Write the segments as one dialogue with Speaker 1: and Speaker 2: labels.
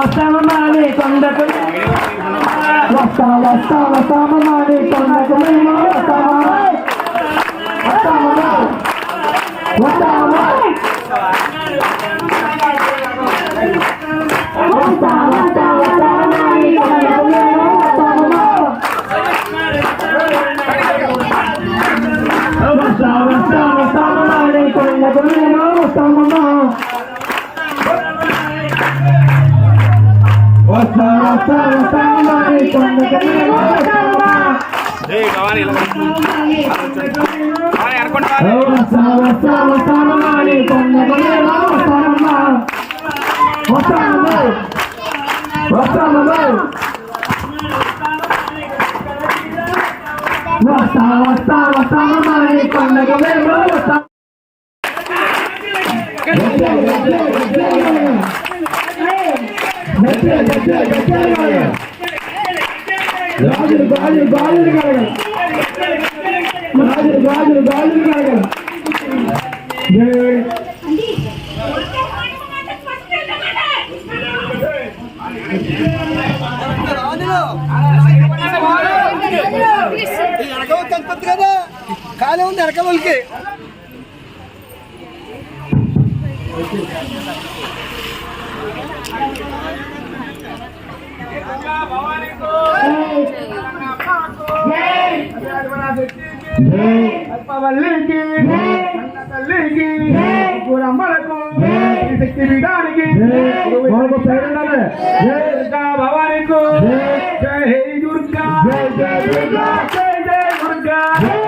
Speaker 1: వస్తామని కొండకు వస్తామని కొండకు మేము కదా కాలే ఉంది వెనక వాళ్ళకి అల్పవల్లికి తల్లికి గురమ్మలకు శక్తి పీఠానికి దుర్గా భవానికి జై హే దుర్గా జై జై దుర్గా జై జై దుర్గా జై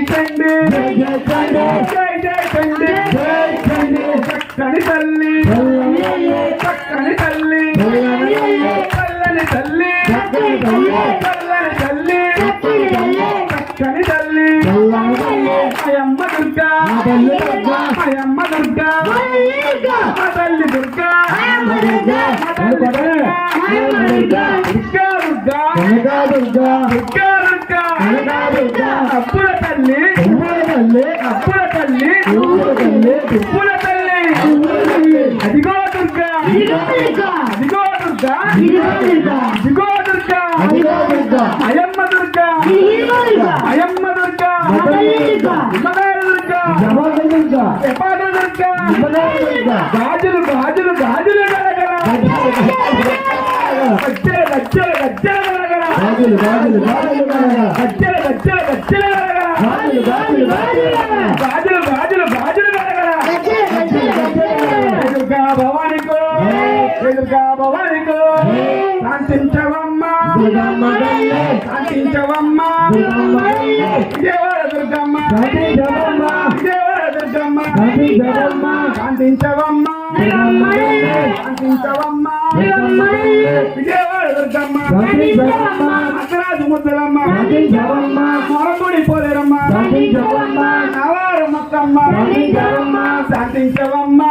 Speaker 1: చండి జై చండి జై జై చండి జై చండి చక్కని తల్లి చక్కని తల్లి చల్లని తల్లి చల్లని తల్లి చక్కని తల్లి అయమ్మ దుర్గా అయమ్మ దుర్గా మా తల్లి దుర్గా దుర్గా అప్పుల తల్లి అప్పుల తల్లి ఉప్పుల తల్లి అదిగో దుర్గా అదిగో దుర్గా అదిగో దుర్గా అయమ్మ దుర్గా అయమ్మ దుర్గా గాజులు గాజులు గాజులు గలగల గజ్జల గజ్జల గజ్జల గలగల గాజులు గాజులు గాజులు గలగల గజ్జల గజ్జల గజ్జల గలగల గాజులు గాజులు గాజులు గాజులు గాజులు గలగల దుర్గా భవానికో దుర్గా భవానికో శాంతించవమ్మ శాంతించవమ్మ విజయవాడ దుర్గమ్మ విజయవాడ దుర్గమ్మ శాంతించవమ్మ శాంతించవమ్మ విజయవాడ దుర్గమ్మ అసరాజు ముద్దలమ్మ మొరగుడి పోలేరమ్మ నవారు మొక్కమ్మ శాంతించవమ్మ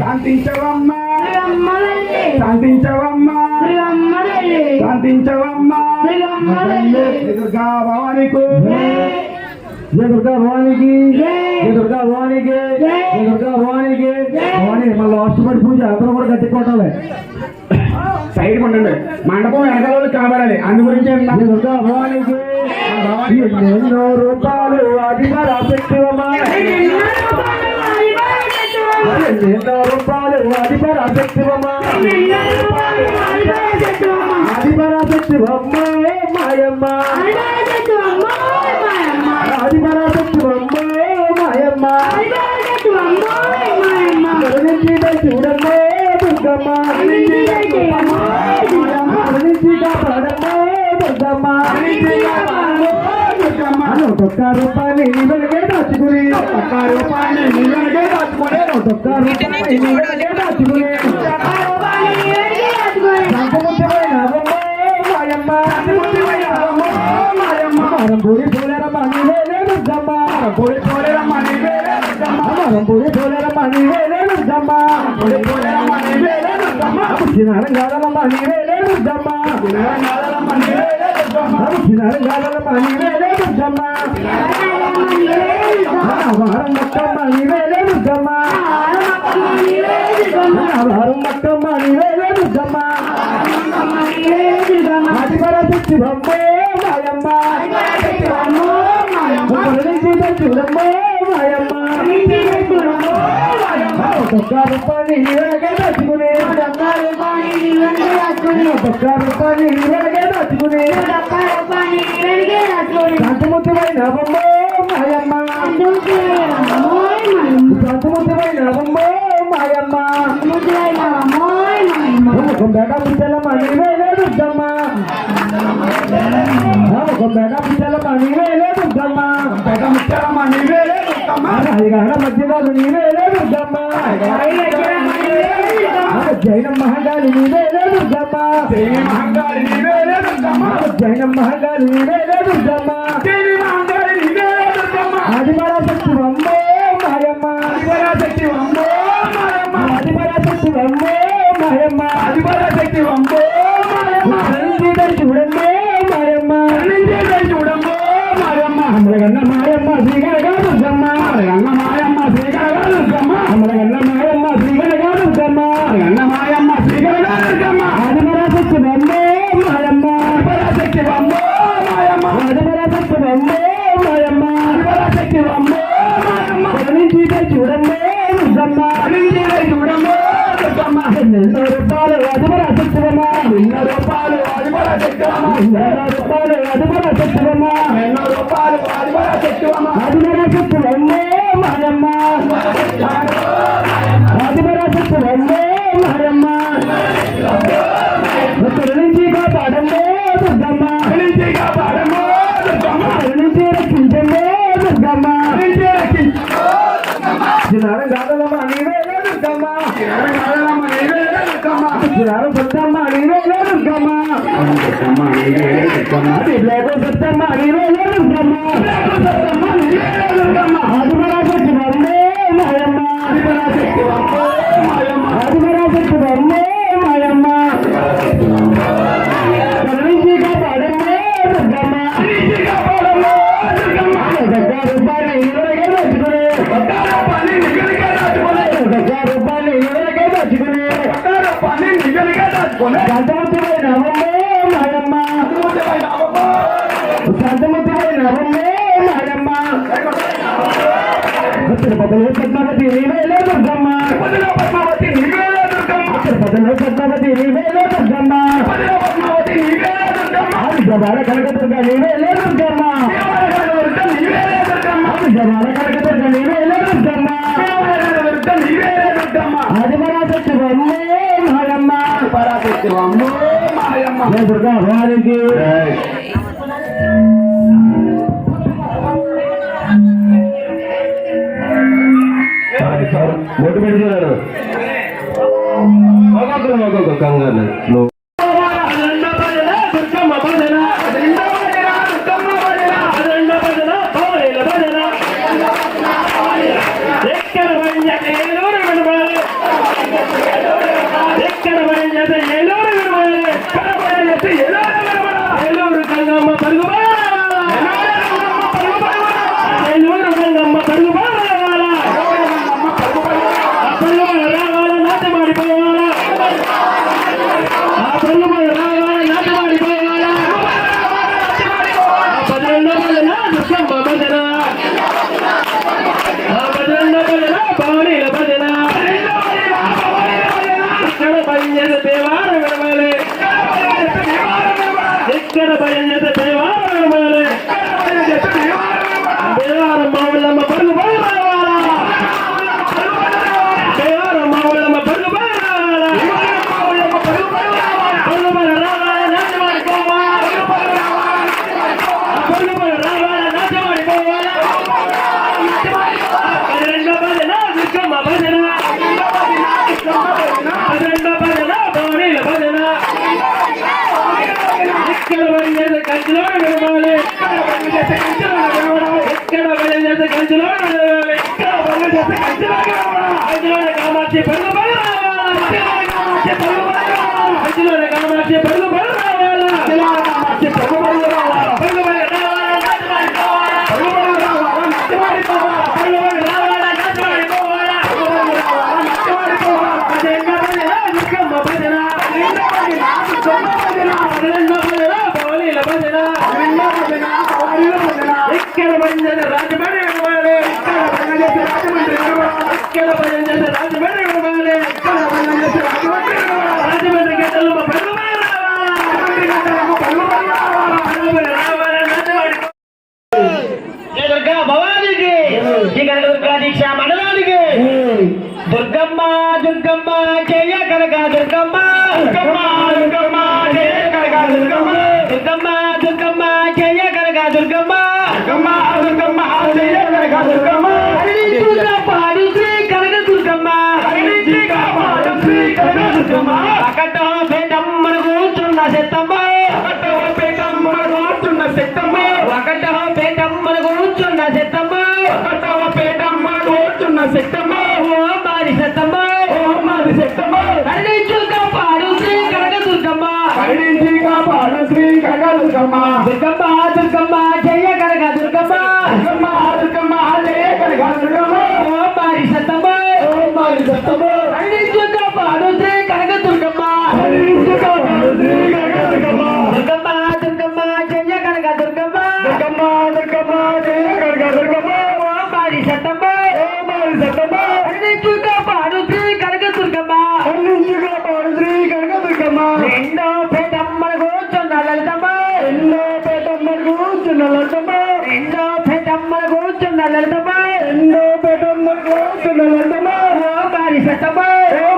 Speaker 1: శాంతించవమ్మ శాంతించవమ్మ శాంతించవమ్మ దుర్గా భవానికి దుర్గా భవానికి దుర్గా భవానికి దుర్గా భవానికి భవాని మళ్ళీ హాస్పిటల్ పూజ అతను కూడా కట్టుకోవటాలి సైడ్ ఉండండి మండపం వెనకాల కనబడాలి అందు గురించి దుర్గా భవానికి ఎన్నో రూపాయలు అధికార పెట్టువమ్మా ఎన్నో రూపాయలు అధికార పెట్టువమ్మా అధికార పెట్టువమ్మ మాయమ్మ అధికార పెట్టువమ్మ మాయమ్మ చూడమ్మ దుర్గమ్మ కాపాడమ్మ దుర్గమ్మ ఒక్క రూపాయలు నీవెనకే దాచుకుని ఒక్క రూపాయలు నీవెనకే దాచుకుని ఒక్క రూపాయలు దాచుకుని మాయమ్మ పూరి పోలేరమ్మ నీవే దుర్గమ్మ పూరి పోలేరమ్మ నీవే దుర్గమ్మ పొడి పోలేరమ్మ నీవేలే దుర్గమ్మ పొడి పోలేరమ్మ నీవేలే దుర్గమ్మ చిన్నారం కాదలమ్మ నీవేలే దుర్గమ్మ చిన్నారం కాదలమ్మ నీవేలే దుర్గమ్మ చిన్నారం కాదలమ్మ నీవేలే దుర్గమ్మ వారం మొక్కమ్మ నీవేలే దుర్గమ్మ వారం మొక్కమ్మ నీవేలే దుర్గమ్మ ఆదిపర శక్తి బొమ్మే మాయమ్మ చూడమ్మ మాయమ్మ ఒక్క రూపాయలు ఇవరకే దాచుకునే ఒక్క రూపాయలు ఇవరకే దాచుకునే శాంతముఖమైన బొమ్మ మాయమ్మ శాంతముఖమైన బొమ్మ మాయమ్మ ఒక బేట పుట్టలమ్మ నీవేలే దుర్గమ్మ ఒక బేట పుట్టలమ్మ నీవేలే దుర్గమ్మ బేట ముట్టలమ్మ నీవేలే దుర్గమ్మ అయ్యగాడ మధ్యదాలు నీవేలే దుర్గమ్మ జైనం మహంగాలి నీవేలే దుర్గమ్మ జైన మహంగాలి నీవేలే దుర్గమ్మ జైనం మహంగాలి నీవేలే దుర్గమ్మ జైన మహంగాలి నీవేలే దుర్గమ్మ ఆదిపరా శక్తి బొమ్మే మాయమ్మ ఆదిపరా శక్తి బొమ్మే మాయమ్మ ఆదిపరా శక్తి బొమ్మే మాయమ్మ ఆదిపరా శక్తి బొమ్మే మాయమ్మ చూడమ్మే మాయమ్మ చూడమ్మే మాయమ్మ అమలగన్న మాయమ్మ శ్రీగరగా దుర్గమ్మ అమలగన్న మాయమ్మ శ్రీగరగా దుర్గమ్మ అమలగన్న మాయమ్మ శ్రీగరగా దుర్గమ్మ అమలగన్న మాయమ్మ శ్రీగరగా దుర్గమ్మ ఆదిపరా శక్తి బొమ్మే మాయమ్మ ఆదిపరా శక్తి బొమ్మే మాయమ్మ ఆదిపరా శక్తి బొమ్మే మాయమ్మ ఆదిపరా శక్తి బొమ్మే మాయమ్మ చూడమ్మే దుర్గమ్మ చూడమ్మే దుర్గమ్మ ఎన్నో రూపాయలు ఆదిపరా శక్తి బొమ్మ ఎన్నో రూపాయలు ఆదిపరా శక్తి బొమ్మ ఎన్నో రూపాయలు ఆదిపరా శక్తి బొమ్మ ఎన్నో రూపాయలు ఆదిపరా శక్తి బొమ్మ ఆదిపరా శక్తి బొమ్మే మాయమ్మ ఆదిపరా శక్తి బొమ్మే మాయమ్మ నుంచి కాపాడమ్మే దుర్గమ్మ నుంచి కాపాడమ్మే దుర్గమ్మ నుంచి రక్షించమ్మే దుర్గమ్మ నుంచి చిన్నారం కాదలమ్మ నీవేలే దుర్గమ్మ చిన్నారం కాదలమ్మ నీవేలే దుర్గమ్మ చిన్నారం సత్తమ్మ నీవేలే దుర్గమ్మ సత్తమ్మ నీవేలే దుర్గమ్మ లేక సత్తమ్మ నీవేలే దుర్గమ్మ సత్తమ్మ నీవేలే దుర్గమ్మ ఆదిపరా శక్తి బొమ్మే మాయమ్మ ఆదిపరా శక్తి బొమ్మే మాయమ్మ ఆదిపరా శక్తి బొమ్మే మాయమ్మ నుంచి కాపాడమ్మే దుర్గమ్మ నుంచి కాపాడమ్మే దుర్గమ్మ ఒక్క రూపాయలు ఇవరకే దాచుకునే ఒక్క రూపాయలు నిగలిగా దాచుకునే ఒక్క రూపాయలు ఇవరకే దాచుకునే ఒక్క రూపాయలు నిగలిగా దాచుకునే శాంతముఖమైన బొమ్మే మాయమ్మ శాంతముఖమైన బొమ్మే మాయమ్మ తిరుపతిలో పద్మావతి నీవేలే దుర్గమ్మ పద్మావతి నీవేలే దుర్గమ్మ తిరుపతిలో పద్మావతి నీవేలే దుర్గమ్మ పద్మావతి నీవేలే దుర్గమ్మ విజయవాడ కనకదుర్గ నీవేలే దుర్గమ్మ నీవేలే దుర్గమ్మ విజయవాడ కనకదుర్గ నీవేలే దుర్గమ్మ నీవేలే దుర్గమ్మ ఆదిపరా శక్తి బొమ్మే మాయమ్మ ఆదిపరా శక్తి బొమ్మే మాయమ్మ దుర్గా వారికి మొట్టు పెడుతున్నాడు ఒక్కొక్క కంగారు ఎక్కడ ఐదులోనే కామాక్షి పరుగు పరుగు ఐదులోనే కామాక్షి పరుగు పరుగు కామాక్షి పరుగు పరుగు రావాలా పరుగు పరుగు రావాలా నాటవాడి పోవాలా పరుగు పరుగు రావాలా నాటవాడి పోవాలా పరుగు పరుగు రావాలా నాటవాడి పోవాలా పరుగు పరుగు రావాలా నాటవాడి పోవాలా అదేంగ భజన దుర్గమ్మ భజన అదేంగ భజన దుర్గమ్మ భజన అదేంగ భజన బౌలీల భజన అదేంగ భజన బౌలీల భజన ఇక్కడ భజన రాజమణి పోవాలి ఇక్కడ భజన రాజమండ్రి ఇక్కడ భజన రాజమండ్రి పోవాలి ఇక్కడ భజన రాజమండ్రి రాజమండ్రి గడ్డలు పరుగు దుర్గా భవానికి దుర్గా దీక్ష మండలానికి దుర్గమ్మ దుర్గమ్మ జయ కనక దుర్గమ్మ దుర్గమ్మ దుర్గమ్మ జయ కనక దుర్గమ్మ దుర్గమ్మ దుర్గమ్మ జయ కనక దుర్గమ్మ దుర్గమ్మ దుర్గమ్మ జయ కనక దుర్గమ్మ పాడు శ్రీ కనక దుర్గమ్మ పాడు శ్రీ కనక దుర్గమ్మ అకట పేటమ్మను కూర్చున్న సెత్తమ్మ అకట పేటమ్మను కూర్చున్న సెత్తమ్మ అకట పేటమ్మను కూర్చున్న సెత్తమ్మ అకట పేటమ్మను కూర్చున్న సెత్తమ్మ ఓ మారి సెత్తమ్మ ఓ మారి సెత్తమ్మ కరుణించుగా పాడు శ్రీ కనక దుర్గమ్మ కరుణించుగా పాడు శ్రీ కనక దుర్గమ్మ దుర్గమ్మ దుర్గమ్మ జయ కనక దుర్గమ్మ దుర్గమ్మ దుర్గమ్మ జయ కనక దుర్గమ్మ ఓ మారి సెత్తమ్మ ఓ మారి సెత్తమ్మ కరుణించుగా పాడు శ్రీ కనక దుర్గమ్మ కరుణించుగా పాడు శ్రీ కనక దుర్గమ్మ దుర్గమ్మ దుర్గమ్మ జయ కనక దుర్గమ్మ దుర్గమ్మ దుర్గమ్మ జయ కనక దుర్గమ్మ ఓ మారి సెత్తమ్మ ఓ మారి సెత్తమ్మ కరుణించుగా పాడు శ్రీ కనక దుర్గమ్మ కరుణించుగా పాడు శ్రీ కనక దుర్గమ్మ రెండో పేటమ్మను కూర్చున్న లలితమ్మ రెండో పేటమ్మను కూర్చున్న లలితమ్మ రెండో పేటమ్మను కూర్చున్న లలితమ్మ రెండో పేటమ్మను కూర్చున్న లలితమ్మ ఓ మారి సెత్తమ్మ ఓ